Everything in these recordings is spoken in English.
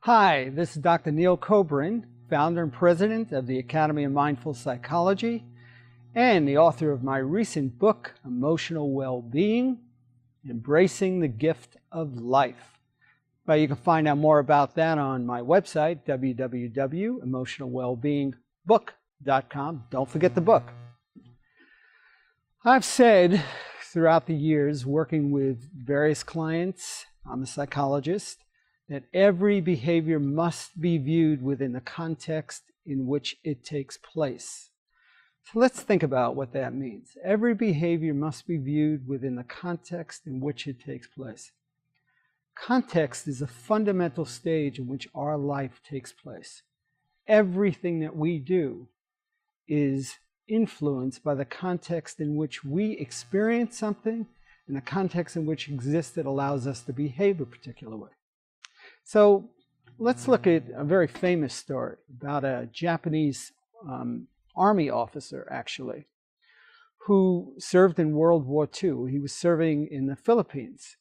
Hi, this is Dr. Neil Kobrin, founder and president of the Academy of Mindful Psychology and the author of my recent book, Emotional Well-Being, Embracing the Gift of Life. Well, you can find out more about that on my website, www.emotionalwellbeingbook.com. Don't forget the book. I've said throughout the years working with various clients, I'm a psychologist, that every behavior must be viewed within the context in which it takes place. So let's think about what that means. Every behavior must be viewed within the context in which it takes place. Context is a fundamental stage in which our life takes place. Everything that we do is influenced by the context in which we experience something and the context in which exists that allows us to behave a particular way. So let's look at a very famous story about a Japanese army officer, actually, who served in World War II. He was serving in the Philippines.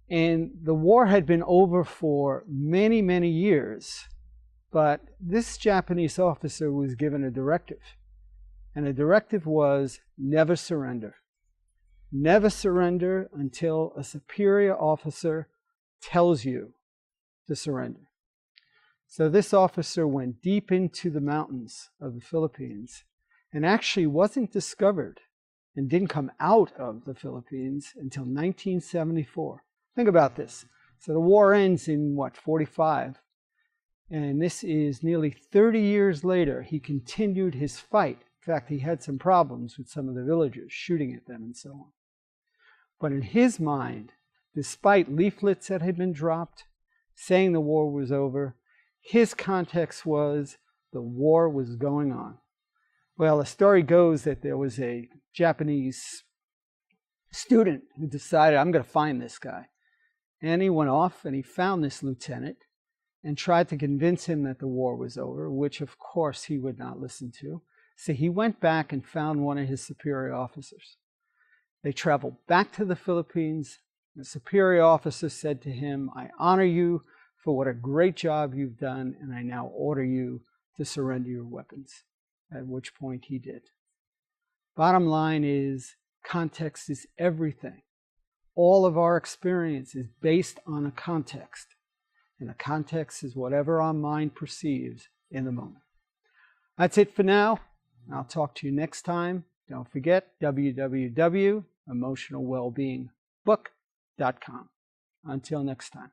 And the war had been over for many, many years. But this Japanese officer was given a directive. And the directive was never surrender. Never surrender until a superior officer tells you to surrender. So this officer went deep into the mountains of the Philippines and actually wasn't discovered and didn't come out of the Philippines until 1974. Think about this. So the war ends in, 45? And this is nearly 30 years later. He continued his fight. In fact, he had some problems with some of the villagers, shooting at them and so on. But in his mind, despite leaflets that had been dropped, saying the war was over, his context was the war was going on. Well, the story goes that there was a Japanese student who decided, I'm going to find this guy. And he went off and he found this lieutenant and tried to convince him that the war was over, which of course he would not listen to. So he went back and found one of his superior officers. They traveled back to the Philippines. The superior officer said to him, I honor you for what a great job you've done, and I now order you to surrender your weapons, at which point he did. Bottom line is, context is everything. All of our experience is based on a context, and the context is whatever our mind perceives in the moment. That's it for now. I'll talk to you next time. Don't forget, www.emotionalwellbeingbook.com. Until next time.